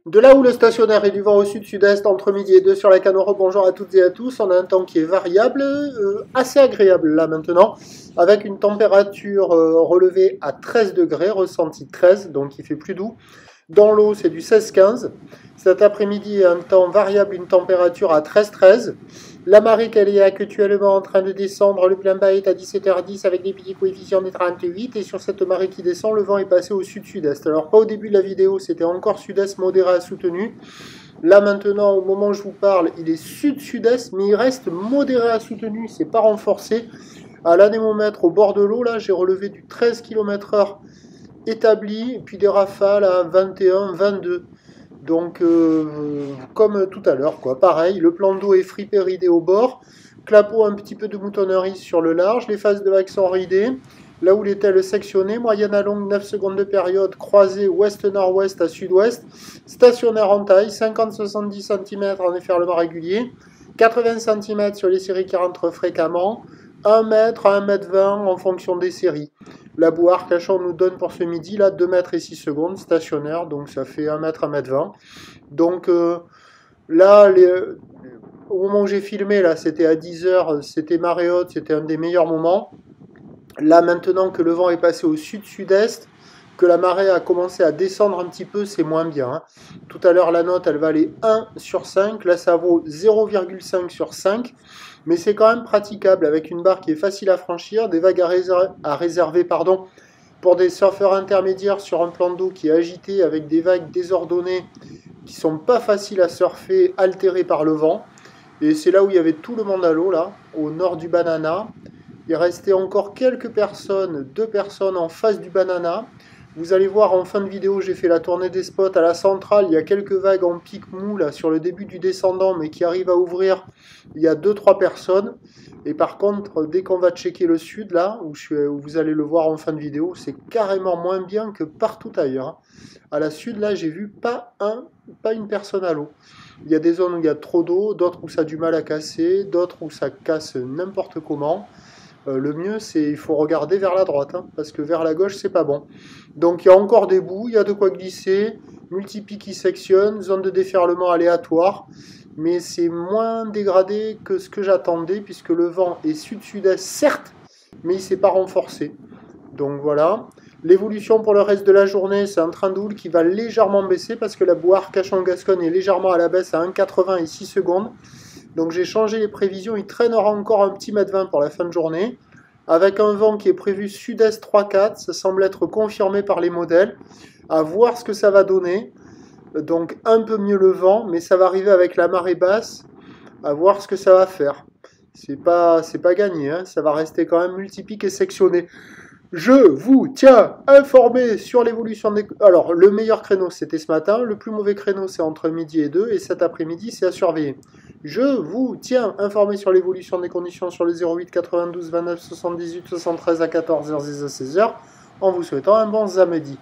De là où le stationnaire est du vent au sud-sud-est entre midi et 2 sur la canne, bonjour à toutes et à tous. On a un temps qui est variable, assez agréable là maintenant, avec une température relevée à 13 degrés, ressenti 13, donc il fait plus doux. Dans l'eau, c'est du 16-15. Cet après-midi, un temps variable, une température à 13-13. La marée qu'elle est actuellement en train de descendre, le plein bas est à 17h10 avec des petits coefficients des 38. Et sur cette marée qui descend, le vent est passé au sud-sud-est. Alors pas au début de la vidéo, c'était encore sud-est modéré à soutenu. Là maintenant, au moment où je vous parle, il est sud-sud-est, mais il reste modéré à soutenu, c'est pas renforcé. À l'anémomètre au bord de l'eau, là, j'ai relevé du 13 km/h établi, puis des rafales à 21, 22. Donc, comme tout à l'heure, quoi. Pareil, le plan d'eau est fripé, ridé au bord. Clapot, un petit peu de moutonnerie sur le large. Les faces de vague sont ridées. Là où les ailes sectionnées, moyenne à longue, 9 secondes de période, croisée ouest-nord-ouest à sud-ouest. Stationnaire en taille, 50-70 cm en efferlement régulier. 80 cm sur les séries qui rentrent fréquemment. 1 mètre à 1,20 m en fonction des séries. La boue Arcachon nous donne pour ce midi là 2 mètres et 6 secondes stationnaire, donc ça fait 1 mètre, 1,20 m. Donc là, au moment où j'ai filmé, là, c'était à 10h, c'était marée haute, c'était un des meilleurs moments. Là, maintenant que le vent est passé au sud-sud-est, que la marée a commencé à descendre un petit peu, c'est moins bien. Hein. Tout à l'heure, la note, elle valait 1 sur 5. Là, ça vaut 0,5 sur 5. Mais c'est quand même praticable avec une barre qui est facile à franchir, des vagues à réserver pour des surfeurs intermédiaires sur un plan d'eau qui est agité avec des vagues désordonnées qui sont pas faciles à surfer, altérées par le vent. Et c'est là où il y avait tout le monde à l'eau, là, au nord du Banana. Il restait encore quelques personnes, 2 personnes en face du Banana. Vous allez voir en fin de vidéo, j'ai fait la tournée des spots à la centrale. Il y a quelques vagues en pic mou là, sur le début du descendant, mais qui arrivent à ouvrir. Il y a 2-3 personnes. Et par contre, dès qu'on va checker le sud, là, où vous allez le voir en fin de vidéo, c'est carrément moins bien que partout ailleurs. À la sud, là, j'ai vu pas une personne à l'eau. Il y a des zones où il y a trop d'eau, d'autres où ça a du mal à casser, d'autres où ça casse n'importe comment. Le mieux, il faut regarder vers la droite, hein, parce que vers la gauche, c'est pas bon. Donc il y a encore des bouts, il y a de quoi glisser, multipics qui sectionnent, zone de déferlement aléatoire, mais c'est moins dégradé que ce que j'attendais, puisque le vent est sud-sud-est, certes, mais il ne s'est pas renforcé. Donc voilà. L'évolution pour le reste de la journée, c'est un train de houle qui va légèrement baisser, parce que la boue Arcachon-Gascogne est légèrement à la baisse à 1,80 et 6 secondes. Donc j'ai changé les prévisions, il traînera encore un petit mètre 20 pour la fin de journée, avec un vent qui est prévu sud-est 3-4, ça semble être confirmé par les modèles, à voir ce que ça va donner, donc un peu mieux le vent, mais ça va arriver avec la marée basse, à voir ce que ça va faire. C'est pas gagné, hein, ça va rester quand même multipique et sectionné. Je vous tiens informé sur l'évolution des... Alors, le meilleur créneau, c'était ce matin. Le plus mauvais créneau, c'est entre midi et 2. Et cet après-midi, c'est à surveiller. Je vous tiens informé sur l'évolution des conditions sur les 08 92 29 78 73 à 14h et à 16h, en vous souhaitant un bon samedi.